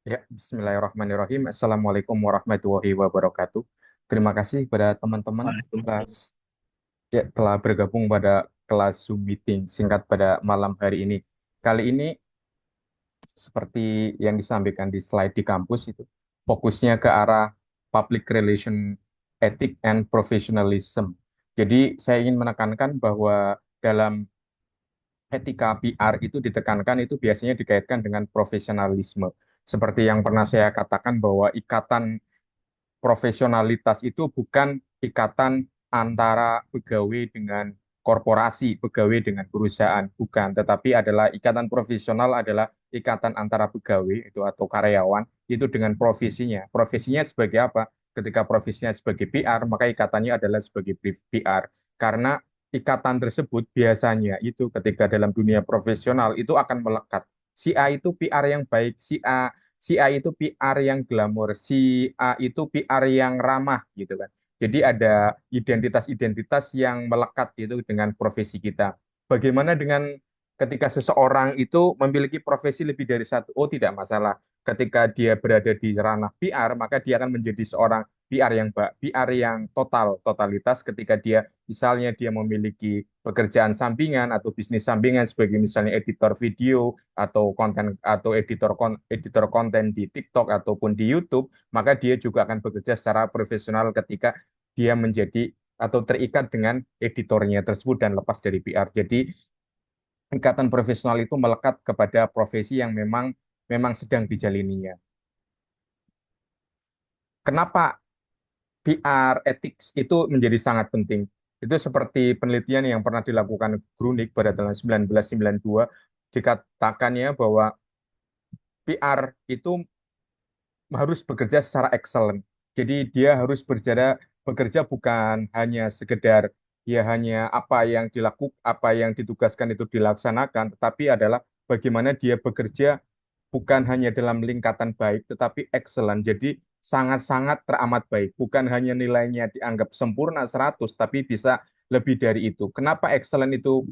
Ya, Bismillahirrahmanirrahim. Assalamualaikum warahmatullahi wabarakatuh. Terima kasih kepada teman-teman Waalaikumsalam. telah bergabung pada kelas Zoom meeting singkat pada malam hari ini. Kali ini, seperti yang disampaikan di slide di kampus itu, fokusnya ke arah public relation ethic and professionalism. Jadi, saya ingin menekankan bahwa dalam etika PR itu ditekankan itu biasanya dikaitkan dengan profesionalisme. Seperti yang pernah saya katakan bahwa ikatan profesionalitas itu bukan ikatan antara pegawai dengan korporasi, pegawai dengan perusahaan, bukan, tetapi adalah ikatan profesional adalah ikatan antara pegawai itu atau karyawan itu dengan profesinya. Profesinya sebagai apa? Ketika profesinya sebagai PR, maka ikatannya adalah sebagai PR. Karena ikatan tersebut biasanya itu ketika dalam dunia profesional itu akan melekat. Si A itu PR yang baik, si A itu PR yang glamor, si A itu PR yang ramah gitu kan. Jadi ada identitas-identitas yang melekat gitu dengan profesi kita. Bagaimana dengan ketika seseorang itu memiliki profesi lebih dari satu? Oh, tidak masalah. Ketika dia berada di ranah PR, maka dia akan menjadi seorang PR yang totalitas ketika dia misalnya dia memiliki pekerjaan sampingan atau bisnis sampingan sebagai misalnya editor video atau editor konten di TikTok ataupun di YouTube, maka dia juga akan bekerja secara profesional ketika dia menjadi atau terikat dengan editornya tersebut dan lepas dari PR. Jadi ikatan profesional itu melekat kepada profesi yang memang memang sedang dijalininya. Kenapa PR ethics itu menjadi sangat penting? Itu seperti penelitian yang pernah dilakukan Grunik pada tahun 1992 dikatakannya bahwa PR itu harus bekerja secara excellent. Jadi dia harus bekerja bukan hanya sekedar ya hanya apa yang ditugaskan itu dilaksanakan, tetapi adalah bagaimana dia bekerja bukan hanya dalam lingkatan baik, tetapi excellent. Jadi sangat-sangat teramat baik. Bukan hanya nilainya dianggap sempurna 100, tapi bisa lebih dari itu. Kenapa excellent itu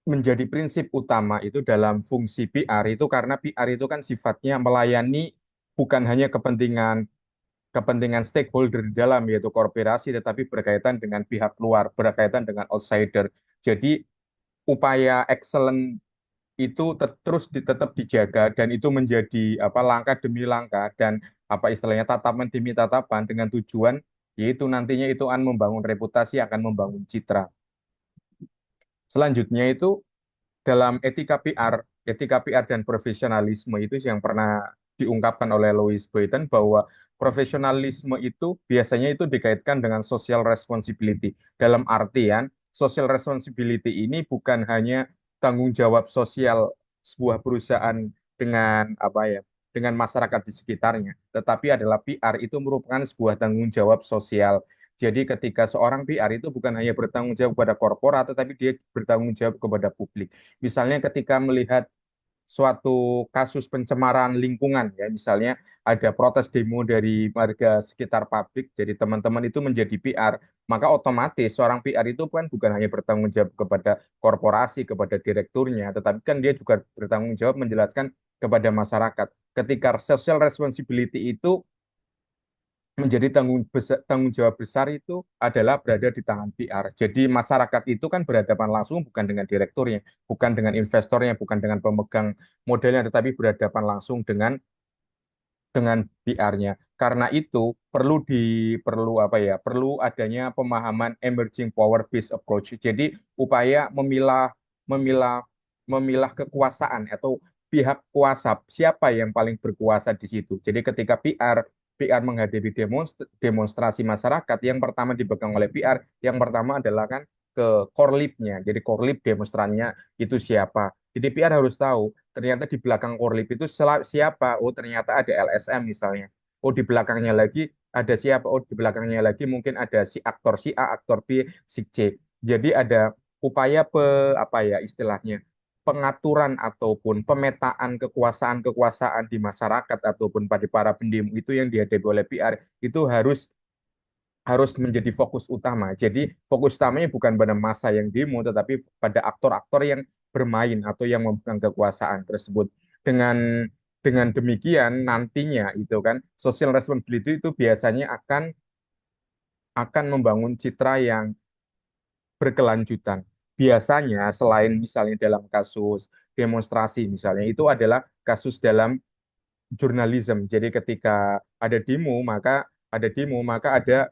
menjadi prinsip utama itu dalam fungsi PR itu karena PR itu kan sifatnya melayani bukan hanya kepentingan kepentingan stakeholder di dalam yaitu korporasi tetapi berkaitan dengan pihak luar, berkaitan dengan outsider. Jadi upaya excellent itu tetap dijaga dan itu menjadi apa langkah demi langkah dan apa istilahnya tatapan demi tatapan dengan tujuan yaitu nantinya itu akan membangun reputasi, akan membangun citra. Selanjutnya itu dalam etika PR dan profesionalisme itu yang pernah diungkapkan oleh Louis Boyton bahwa profesionalisme itu biasanya itu dikaitkan dengan social responsibility. Dalam artian social responsibility ini bukan hanya tanggung jawab sosial sebuah perusahaan dengan apa ya, dengan masyarakat di sekitarnya, tetapi adalah PR itu merupakan sebuah tanggung jawab sosial. Jadi ketika seorang PR itu bukan hanya bertanggung jawab kepada korporat, tetapi dia bertanggung jawab kepada publik. Misalnya ketika melihat suatu kasus pencemaran lingkungan ya misalnya ada protes demo dari warga sekitar pabrik jadi teman-teman itu menjadi PR maka otomatis seorang PR itu kan bukan hanya bertanggung jawab kepada korporasi kepada direkturnya tetapi kan dia juga bertanggung jawab menjelaskan kepada masyarakat ketika social responsibility itu menjadi tanggung jawab besar itu adalah berada di tangan PR. Jadi masyarakat itu kan berhadapan langsung bukan dengan direkturnya, bukan dengan investornya, bukan dengan pemegang modalnya, tetapi berhadapan langsung dengan PR-nya. Karena itu perlu apa ya? Perlu adanya pemahaman emerging power based approach. Jadi upaya memilah memilah kekuasaan atau pihak kuasa siapa yang paling berkuasa di situ. Jadi ketika PR menghadapi demonstrasi masyarakat yang pertama dipegang oleh PR, yang pertama adalah kan ke korlipnya. Jadi korlip demonstrannya itu siapa. Jadi PR harus tahu ternyata di belakang Korlip itu siapa? Oh, ternyata ada LSM misalnya. Oh, di belakangnya lagi ada siapa? Oh, di belakangnya lagi mungkin ada si A, aktor B, si C. Jadi ada upaya apa ya istilahnya pengaturan ataupun pemetaan kekuasaan-kekuasaan di masyarakat ataupun pada para pendemo itu yang dihadapi oleh PR itu harus harus menjadi fokus utama. Jadi fokus utamanya bukan pada massa yang demo, tetapi pada aktor-aktor yang bermain atau yang memegang kekuasaan tersebut. Dengan Dengan demikian nantinya itu kan social responsibility itu biasanya akan membangun citra yang berkelanjutan. Biasanya selain misalnya dalam kasus demonstrasi misalnya itu adalah kasus dalam jurnalisme. Jadi ketika ada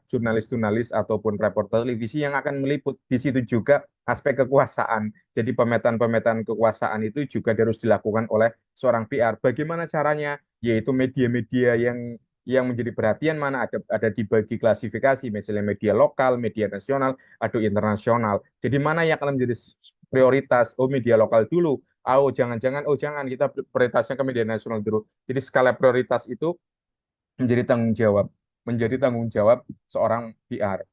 jurnalis-jurnalis ataupun reporter televisi yang akan meliput. Di situ juga aspek kekuasaan. Jadi pemetaan-pemetaan kekuasaan itu juga harus dilakukan oleh seorang PR. Bagaimana caranya? Yaitu media-media yang menjadi perhatian mana ada dibagi klasifikasi, misalnya media lokal, media nasional, atau internasional. Jadi mana yang akan menjadi prioritas? Oh, media lokal dulu. Oh jangan kita prioritasnya ke media nasional dulu. Jadi skala prioritas itu menjadi tanggung jawab, menjadi tanggung jawab seorang PR.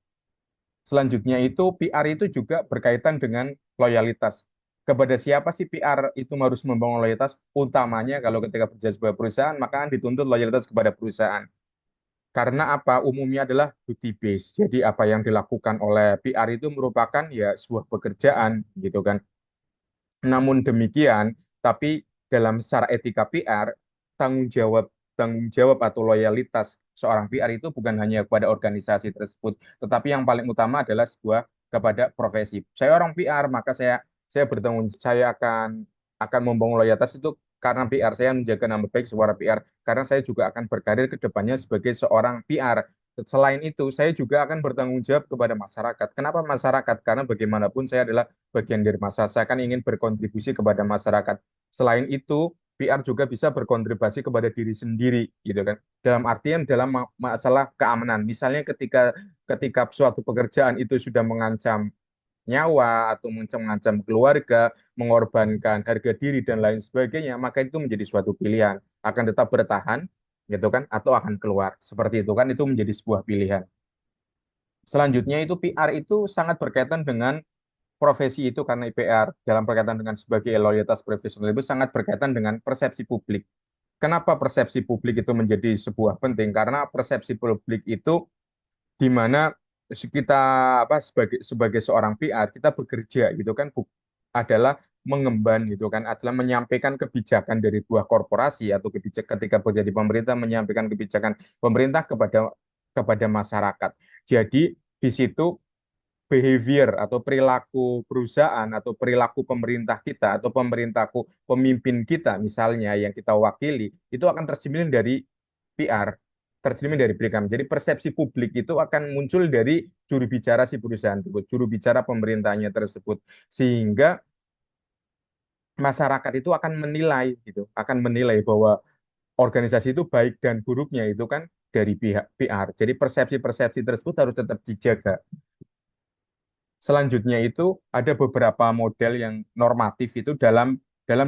Selanjutnya itu PR itu juga berkaitan dengan loyalitas. Kepada siapa sih PR itu harus membangun loyalitas? Utamanya kalau ketika bekerja sebuah perusahaan, maka dituntut loyalitas kepada perusahaan. Karena apa? Umumnya adalah duty based. Jadi apa yang dilakukan oleh PR itu merupakan ya sebuah pekerjaan gitu kan. Namun demikian, tapi dalam secara etika PR, tanggung jawab tanggung jawab atau loyalitas seorang PR itu bukan hanya kepada organisasi tersebut, tetapi yang paling utama adalah kepada profesi. Saya orang PR, maka saya akan membangun loyalitas itu karena PR saya menjaga nama baik seorang PR, karena saya juga akan berkarir ke depannya sebagai seorang PR. Selain itu, saya juga akan bertanggung jawab kepada masyarakat. Kenapa masyarakat? Karena bagaimanapun saya adalah bagian dari masyarakat. Saya kan ingin berkontribusi kepada masyarakat. Selain itu, PR juga bisa berkontribusi kepada diri sendiri, gitu kan. Dalam artian dalam masalah keamanan. Misalnya ketika suatu pekerjaan itu sudah mengancam nyawa atau mengancam keluarga, mengorbankan harga diri dan lain sebagainya, maka itu menjadi suatu pilihan. Akan tetap bertahan, gitu kan, atau akan keluar. Seperti itu kan, itu menjadi sebuah pilihan. Selanjutnya itu PR itu sangat berkaitan dengan profesi itu karena IPR dalam berkaitan dengan sebagai loyalitas profesional itu sangat berkaitan dengan persepsi publik. Kenapa persepsi publik itu menjadi sebuah penting? Karena persepsi publik itu di mana kita apa sebagai seorang PR kita bekerja gitu kan adalah mengemban gitu kan adalah menyampaikan kebijakan dari buah korporasi atau ketika bekerja di pemerintah menyampaikan kebijakan pemerintah kepada masyarakat. Jadi di situ behavior atau perilaku perusahaan atau perilaku pemerintah kita atau pemimpin kita misalnya yang kita wakili itu akan tercermin dari PR, tercermin dari program. Jadi persepsi publik itu akan muncul dari juru bicara si perusahaan tersebut, juru bicara pemerintahnya tersebut, sehingga masyarakat itu akan menilai gitu, akan menilai bahwa organisasi itu baik dan buruknya itu kan dari pihak PR. Jadi persepsi-persepsi tersebut harus tetap dijaga. Selanjutnya itu ada beberapa model yang normatif itu dalam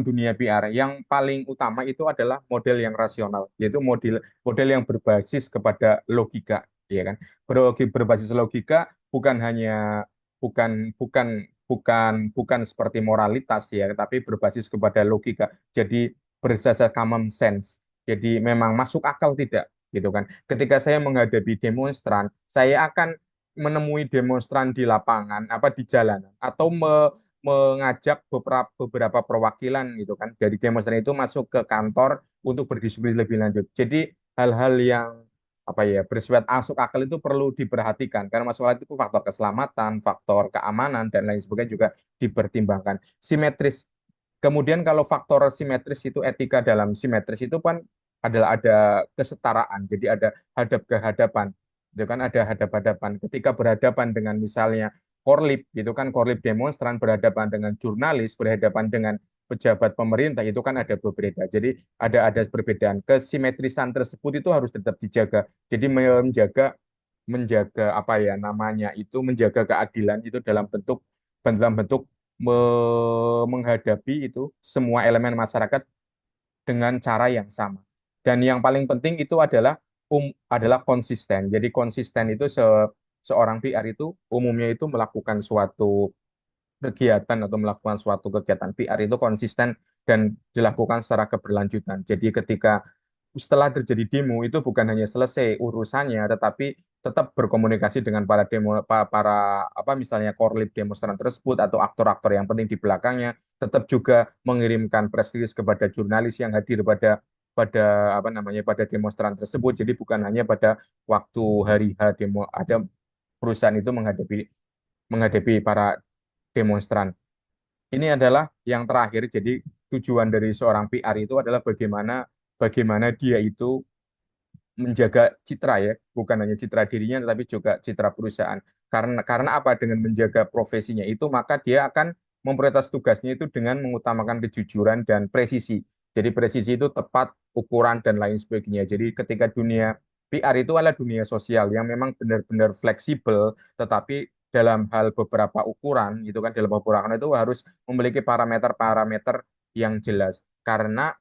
dunia PR. Yang paling utama itu adalah model yang rasional, yaitu model model yang berbasis kepada logika, ya kan? Berbasis logika bukan hanya bukan bukan bukan seperti moralitas ya, tapi berbasis kepada logika. Jadi berdasar common sense. Jadi memang masuk akal tidak, gitu kan? Ketika saya menghadapi demonstran, saya akan menemui demonstran di lapangan apa di jalanan atau mengajak beberapa perwakilan gitu kan dari demonstran itu masuk ke kantor untuk berdiskusi lebih lanjut. Jadi hal-hal yang apa ya bersifat masuk akal itu perlu diperhatikan karena masuk akal itu faktor keselamatan, faktor keamanan dan lain sebagainya juga dipertimbangkan. Simetris. Kemudian kalau faktor simetris itu etika dalam simetris itu kan adalah ada kesetaraan. Jadi ada hadap ke hadapan itu kan ada hadap-hadapan. Ketika berhadapan dengan misalnya korlip, itu kan korlip demonstran berhadapan dengan jurnalis, berhadapan dengan pejabat pemerintah, itu kan ada berbeda. Jadi ada perbedaan. Kesimetrisan tersebut itu harus tetap dijaga. Jadi menjaga menjaga apa ya namanya itu menjaga keadilan itu dalam bentuk menghadapi itu semua elemen masyarakat dengan cara yang sama. Dan yang paling penting itu adalah konsisten. Jadi konsisten itu seorang PR itu umumnya itu melakukan suatu kegiatan atau melakukan suatu kegiatan PR itu konsisten dan dilakukan secara keberlanjutan. Jadi ketika setelah terjadi demo itu bukan hanya selesai urusannya, tetapi tetap berkomunikasi dengan para apa misalnya korlip demonstran tersebut atau aktor-aktor yang penting di belakangnya, tetap juga mengirimkan press release kepada jurnalis yang hadir pada pada apa namanya pada demonstran tersebut. Jadi bukan hanya pada waktu hari H demo ada perusahaan itu menghadapi menghadapi para demonstran. Ini adalah yang terakhir. Jadi tujuan dari seorang PR itu adalah bagaimana bagaimana dia itu menjaga citra ya, bukan hanya citra dirinya tetapi juga citra perusahaan. Karena apa? Dengan menjaga profesinya itu maka dia akan memprioritas tugasnya itu dengan mengutamakan kejujuran dan presisi. Jadi presisi itu tepat ukuran dan lain sebagainya. Jadi ketika dunia PR itu adalah dunia sosial yang memang benar-benar fleksibel, tetapi dalam hal beberapa ukuran itu kan dalam beberapa ukuran itu harus memiliki parameter-parameter yang jelas. Karena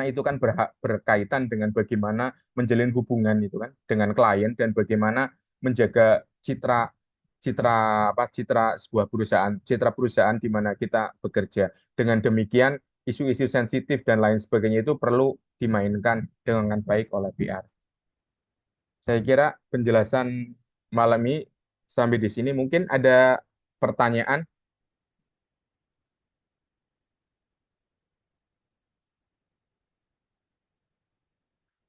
itu kan berkaitan dengan bagaimana menjalin hubungan itu kan dengan klien dan bagaimana menjaga citra citra citra sebuah perusahaan, citra perusahaan di mana kita bekerja. Dengan demikian, isu-isu sensitif dan lain sebagainya itu perlu dimainkan dengan baik oleh PR. Saya kira penjelasan malam ini sampai di sini. Mungkin ada pertanyaan.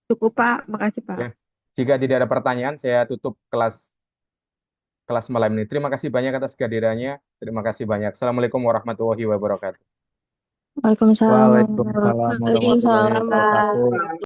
Cukup, Pak. Makasih, Pak. Ya. Jika tidak ada pertanyaan, saya tutup kelas malam ini. Terima kasih banyak atas kehadirannya. Terima kasih banyak. Assalamualaikum warahmatullahi wabarakatuh. Waalaikumsalam. Waalaikumsalam warahmatullahi Waalaikumsalam, wabarakatuh. Pak.